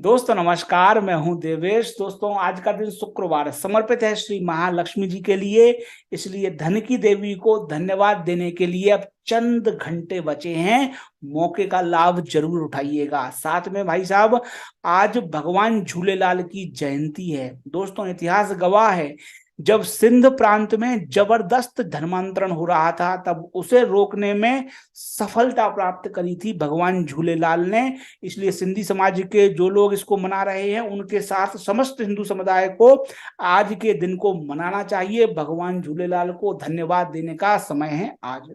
दोस्तों नमस्कार, मैं हूं देवेश। दोस्तों आज का दिन शुक्रवार समर्पित है श्री महालक्ष्मी जी के लिए, इसलिए धन की देवी को धन्यवाद देने के लिए अब चंद घंटे बचे हैं। मौके का लाभ जरूर उठाइएगा। साथ में भाई साहब, आज भगवान झूलेलाल की जयंती है। दोस्तों इतिहास गवाह है, जब सिंध प्रांत में जबरदस्त धर्मांतरण हो रहा था तब उसे रोकने में सफलता प्राप्त करी थी भगवान झूलेलाल ने। इसलिए सिंधी समाज के जो लोग इसको मना रहे हैं उनके साथ समस्त हिंदू समुदाय को आज के दिन को मनाना चाहिए। भगवान झूलेलाल को धन्यवाद देने का समय है आज।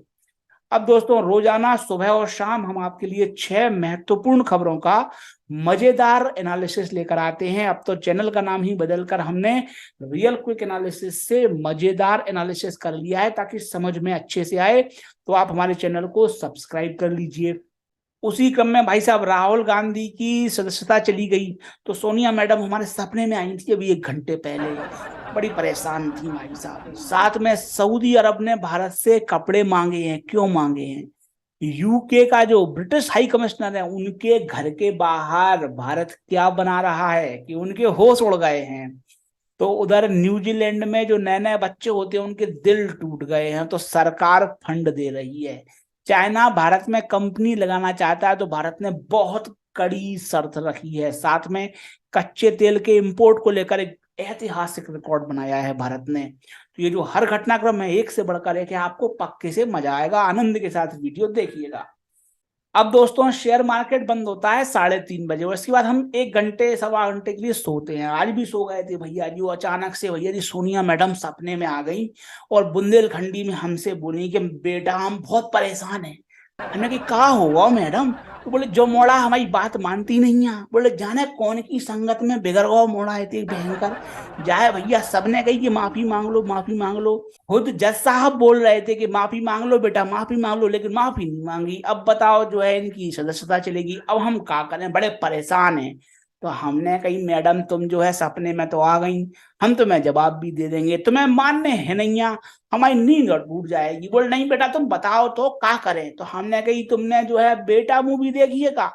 अब दोस्तों रोजाना सुबह और शाम हम आपके लिए 6 महत्वपूर्ण खबरों का मजेदार एनालिसिस लेकर आते हैं। अब तो चैनल का नाम ही बदलकर हमने रियल क्विक एनालिसिस से मजेदार एनालिसिस कर लिया है, ताकि समझ में अच्छे से आए। तो आप हमारे चैनल को सब्सक्राइब कर लीजिए। उसी क्रम में भाई साहब, राहुल गांधी की सदस्यता चली गई तो सोनिया मैडम हमारे सपने में आई थी अभी 1 घंटे पहले। बड़ी परेशान थी भाई साहब। साथ में सऊदी अरब ने भारत से कपड़े मांगे हैं। क्यों मांगे हैं? यूके का जो ब्रिटिश हाई कमिश्नर है उनके घर के बाहर भारत क्या बना रहा है कि उनके होश उड़ गए हैं। तो उधर न्यूजीलैंड में जो नए नए बच्चे होते हैं उनके दिल टूट गए हैं, तो सरकार फंड दे रही है। चाइना भारत में कंपनी लगाना चाहता है तो भारत ने बहुत कड़ी शर्त रखी है। साथ में कच्चे तेल के इंपोर्ट को लेकर एक ऐतिहासिक रिकॉर्ड बनाया है भारत ने। तो ये जो हर घटनाक्रम है एक से बढ़कर एक है, आपको पक्के से मजा आएगा। आनंद के साथ वीडियो देखिएगा। अब दोस्तों शेयर मार्केट बंद होता है 3:30 बजे और इसके बाद हम 1 घंटे सवा घंटे के लिए सोते हैं। आज भी सो गए थे भैया जी। वो अचानक से भैया जी सोनिया मैडम सपने में आ गई और बुंदेलखंडी में हमसे बोली कि बेटा हम बहुत परेशान हैं। हमने कि कहा हुआ मैडम? तो बोले जो मोड़ा हमारी बात मानती नहीं है। बोले जाने कौन की संगत में बिगड़ गया मोड़ा है थी भयंकर। जाए भैया, सबने कही कि माफी मांग लो माफी मांग लो। खुद जज साहब बोल रहे थे कि माफी मांग लो बेटा माफी मांग लो, लेकिन माफी नहीं मांगी। अब बताओ जो है इनकी सदस्यता चलेगी। अब हम क्या करें, बड़े परेशान हैं। तो हमने कही मैडम तुम जो है सपने में तो आ गई, हम तुम्हें जवाब भी दे देंगे, तुम्हें मानने है नहीं, हमारी नींद और टूट जाएगी। बोल नहीं बेटा तुम बताओ तो क्या करें। तो हमने कही तुमने जो है बेटा मूवी देखी है का?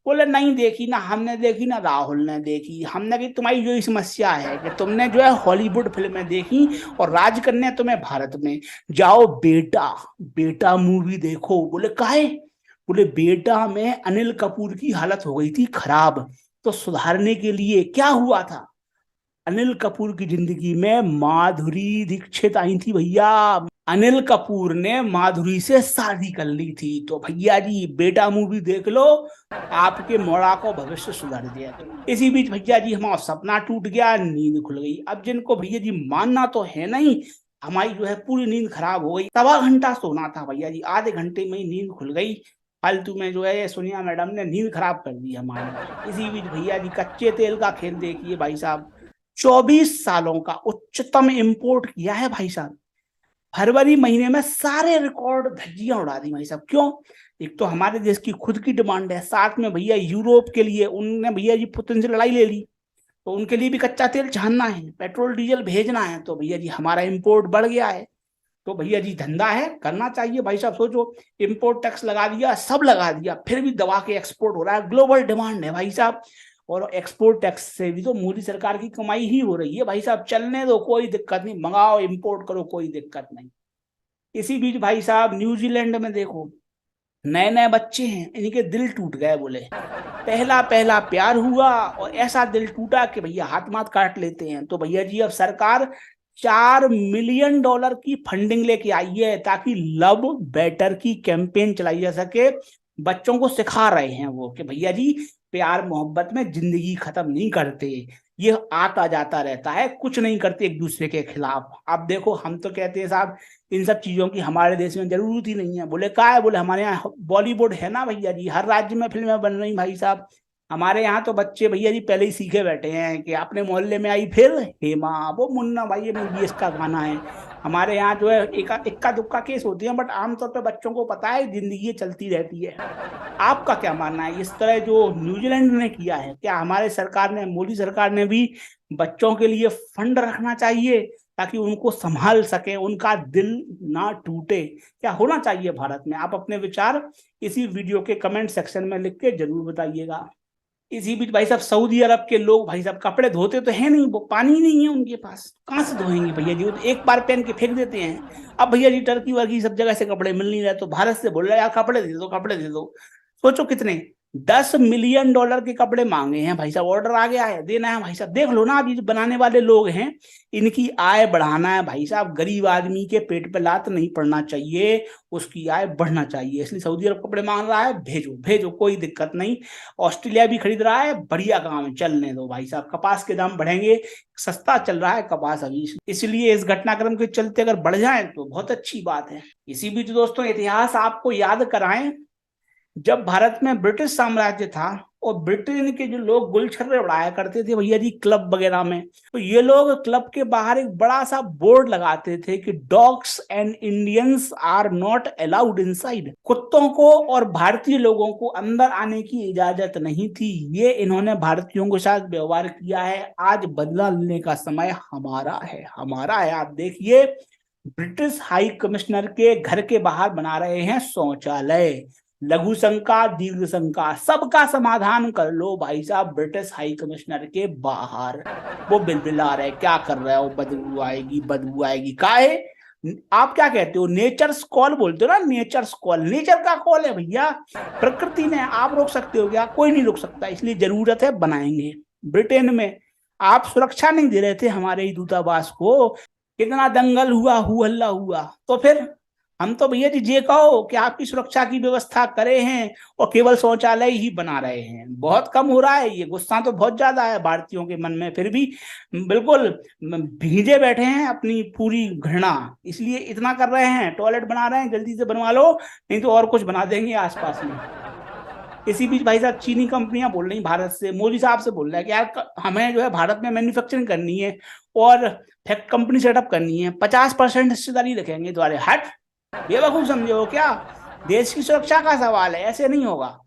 बोले नहीं देखी, ना हमने देखी ना राहुल ने देखी। हमने कही तुम्हारी जो समस्या है कि तुमने जो है हॉलीवुड फिल्में देखी और राज करने तुम्हें भारत में। जाओ बेटा बेटा मूवी देखो। बोले काहे? बोले बेटा में अनिल कपूर की हालत हो गई थी खराब, तो सुधारने के लिए क्या हुआ था, अनिल कपूर की जिंदगी में माधुरी दीक्षित आई थी भैया। अनिल कपूर ने माधुरी से शादी कर ली थी। तो भैया जी बेटा मूवी देख लो, आपके मोड़ा को भविष्य सुधर दिया। इसी बीच भैया जी हमारा सपना टूट गया, नींद खुल गई। अब जिनको भैया जी मानना तो है नहीं, हमारी जो है पूरी नींद खराब हो गई। सवा घंटा सोना था भैया जी, आधे घंटे में ही नींद खुल गई। फालतू में जो है सोनिया मैडम ने नींद खराब कर दी हमारी। इसी बीच भैया जी कच्चे तेल का खेल देखिए भाई साहब। 24 सालों का उच्चतम इंपोर्ट किया है भाई साहब। फरवरी महीने में सारे रिकॉर्ड धज्जियां उड़ा दी भाई साहब। क्यों? एक तो हमारे देश की खुद की डिमांड है, साथ में भैया यूरोप के लिए उनने भैया जी पुतिन से लड़ाई ले ली, तो उनके लिए भी कच्चा तेल छानना है, पेट्रोल डीजल भेजना है। तो भैया जी हमारा इंपोर्ट बढ़ गया है। तो भैया जी धंधा है, करना चाहिए भाई साहब। सोचो, इंपोर्ट टैक्स लगा दिया, सब लगा दिया, फिर भी दबा के एक्सपोर्ट हो रहा है। ग्लोबल डिमांड है भाई साहब। और एक्सपोर्ट टैक्स से भी तो मोदी सरकार की कमाई ही हो रही है भाई साहब। चलने दो, कोई दिक्कत नहीं, मंगाओ इंपोर्ट करो, कोई दिक्कत नहीं। इसी बीच भाई साहब न्यूजीलैंड में देखो, नए नए बच्चे हैं, इनके दिल टूट गए। बोले पहला पहला प्यार हुआ और ऐसा दिल टूटा कि भैया हाथ माथ काट लेते हैं। तो भैया जी अब सरकार $4 मिलियन की फंडिंग लेके आई है, ताकि लव बेटर की कैंपेन चलाई जा सके। बच्चों को सिखा रहे हैं वो कि भैया जी प्यार मोहब्बत में जिंदगी खत्म नहीं करते, ये आता जाता रहता है, कुछ नहीं करते एक दूसरे के खिलाफ। अब देखो हम तो कहते हैं साहब इन सब चीजों की हमारे देश में जरूरत ही नहीं है। बोले का है? बोले हमारे यहाँ बॉलीवुड है ना भैया जी, हर राज्य में फिल्में बन रही भाई साहब। हमारे यहाँ तो बच्चे भैया जी पहले ही सीखे बैठे हैं कि अपने मोहल्ले में आई फिर हेमा, वो मुन्ना भाई एमबीबीएस का गाना है। हमारे यहाँ जो है इक्का दुक्का केस होती है, बट आमतौर पर बच्चों को पता है जिंदगी चलती रहती है। आपका क्या मानना है? इस तरह जो न्यूजीलैंड ने किया है, क्या हमारे सरकार ने, मोदी सरकार ने भी बच्चों के लिए फंड रखना चाहिए ताकि उनको संभाल सके, उनका दिल ना टूटे? क्या होना चाहिए भारत में? आप अपने विचार इसी वीडियो के कमेंट सेक्शन में लिख के जरूर बताइएगा। इसी बीच भाई साहब सऊदी अरब के लोग भाई साहब कपड़े धोते तो है नहीं, वो पानी नहीं है उनके पास, कहाँ से धोएंगे भैया जी, वो तो एक बार पहन के फेंक देते हैं। अब भैया जी टर्की वर्की सब जगह से कपड़े मिल नहीं रहे, तो भारत से बोल रहा है यार कपड़े दे दो, कपड़े दे दो। सोचो कितने, $10 मिलियन के कपड़े मांगे हैं भाई साहब, ऑर्डर आ गया है, देना है भाई साहब। देख लो ना, अब ये जो बनाने वाले लोग हैं इनकी आय बढ़ाना है भाई साहब, गरीब आदमी के पेट पे लात नहीं पड़ना चाहिए, उसकी आय बढ़ना चाहिए, इसलिए सऊदी अरब कपड़े मांग रहा है, भेजो भेजो कोई दिक्कत नहीं। ऑस्ट्रेलिया भी खरीद रहा है, बढ़िया काम है, चलने दो भाई साहब, कपास के दाम बढ़ेंगे, सस्ता चल रहा है कपास अभी, इसलिए इस घटनाक्रम के चलते अगर बढ़ जाए तो बहुत अच्छी बात है। इसी बीच दोस्तों इतिहास आपको याद कराएं, जब भारत में ब्रिटिश साम्राज्य था और ब्रिटेन के जो लोग गुलछर्रे उड़ाया करते थे भैया जी क्लब वगैरह में, तो ये लोग क्लब के बाहर एक बड़ा सा बोर्ड लगाते थे कि dogs and Indians are not allowed inside, कुत्तों को और भारतीय लोगों को अंदर आने की इजाजत नहीं थी। ये इन्होंने भारतीयों के साथ व्यवहार किया है, आज बदला लेने का समय हमारा है, हमारा है। आप देखिए ब्रिटिश हाई कमिश्नर के घर के बाहर बना रहे हैं शौचालय, लघु शंका दीर्घ शंका सबका समाधान कर लो भाई साहब ब्रिटिश हाई कमिश्नर के बाहर। वो बिलबिला रहे, क्या कर रहे हो, बदबू आएगी बदबू आएगी, काहे? आप क्या कहते हो, नेचर्स कॉल बोलते हो ना, नेचर्स कॉल, नेचर का कॉल है भैया, प्रकृति ने, आप रोक सकते हो क्या? कोई नहीं रोक सकता, इसलिए जरूरत है बनाएंगे। ब्रिटेन में आप सुरक्षा नहीं दे रहे थे हमारे ही दूतावास को, कितना दंगल हुआ, हु हल्ला हुआ, तो फिर हम तो भैया जी ये कहो कि आपकी सुरक्षा की व्यवस्था करे हैं और केवल शौचालय ही बना रहे हैं। बहुत कम हो रहा है ये, गुस्सा तो बहुत ज्यादा है भारतीयों के मन में, फिर भी बिल्कुल भीजे बैठे हैं अपनी पूरी घृणा, इसलिए इतना कर रहे हैं, टॉयलेट बना रहे हैं, जल्दी से बनवा लो नहीं तो और कुछ बना देंगे आसपास में। इसी बीच भाई साहब चीनी कंपनियां बोल रही भारत से, मोदी साहब से बोल रहा है कि यार हमें जो है भारत में मैन्युफैक्चरिंग करनी है और कंपनी सेटअप करनी है, 50% हिस्सेदारी रखेंगे तुम्हारे। हट, बेवकूफ समझे हो क्या? देश की सुरक्षा का सवाल है, ऐसे नहीं होगा।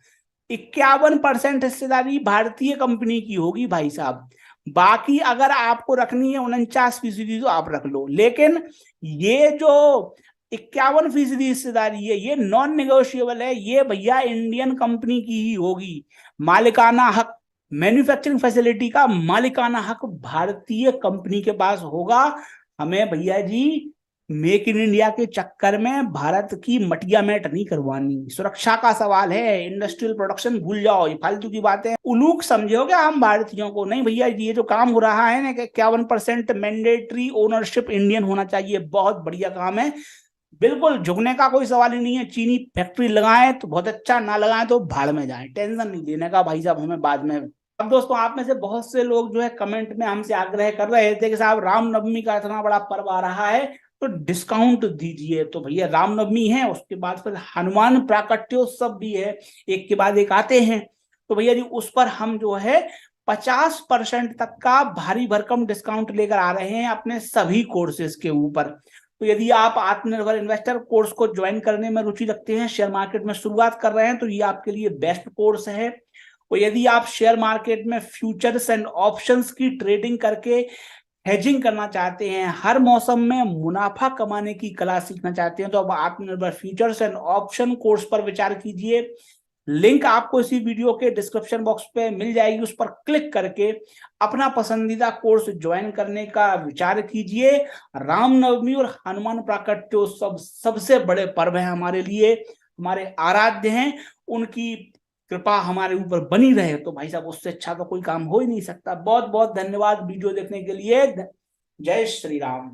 51% हिस्सेदारी भारतीय कंपनी की होगी भाई साहब, बाकी अगर आपको रखनी है 49% तो आप रख लो, लेकिन ये जो 51% हिस्सेदारी है ये नॉन नेगोशिएबल है, ये भैया इंडियन कंपनी की ही होगी। मालिकाना हक, मैन्युफैक्चरिंग फैसिलिटी का मालिकाना हक भारतीय कंपनी के पास होगा। हमें भैया जी मेक इन इंडिया के चक्कर में भारत की मटिया मैट नहीं करवानी, सुरक्षा का सवाल है, इंडस्ट्रियल प्रोडक्शन भूल जाओ, ये फालतू की बातें, उलूक समझे हो क्या हम भारतीयों को? नहीं भैया ये जो काम हो रहा है ना कि 51% मैंडेटरी ओनरशिप इंडियन होना चाहिए, बहुत बढ़िया काम है, बिल्कुल झुकने का कोई सवाल ही नहीं है। चीनी फैक्ट्री लगाएं तो बहुत अच्छा, ना लगाएं तो भाड़ में जाए, टेंशन नहीं लेने का भाई साहब हमें बाद में। अब दोस्तों आप में से बहुत से लोग जो है कमेंट में हमसे आग्रह कर रहे थे कि साहब रामनवमी का इतना बड़ा पर्व आ रहा है तो डिस्काउंट दीजिए, तो भैया रामनवमी है, उसके बाद फिर हनुमान प्राकट्योत्सव भी है, एक के बाद एक आते हैं, तो भैया जी उस पर हम जो है 50% तक का भारी भरकम डिस्काउंट लेकर आ रहे हैं अपने सभी कोर्सेज के ऊपर। तो यदि आप आत्मनिर्भर इन्वेस्टर कोर्स को ज्वाइन करने में रुचि रखते हैं, शेयर मार्केट में शुरुआत कर रहे हैं, तो ये आपके लिए बेस्ट कोर्स है। और यदि आप शेयर मार्केट में फ्यूचर्स एंड ऑप्शंस की ट्रेडिंग करके हेजिंग करना चाहते हैं, हर मौसम में मुनाफा कमाने की कला सीखना चाहते हैं, तो अब आत्मनिर्भर फ्यूचर्स एंड ऑप्शन कोर्स पर विचार कीजिए। लिंक आपको इसी वीडियो के डिस्क्रिप्शन बॉक्स पे मिल जाएगी, उस पर क्लिक करके अपना पसंदीदा कोर्स ज्वाइन करने का विचार कीजिए। रामनवमी और हनुमान प्राकट्योत्सव सबसे बड़े पर्व है हमारे लिए, हमारे आराध्य हैं, उनकी कृपा हमारे ऊपर बनी रहे, तो भाई साहब उससे अच्छा तो कोई काम हो ही नहीं सकता। बहुत बहुत धन्यवाद वीडियो देखने के लिए। जय श्री राम।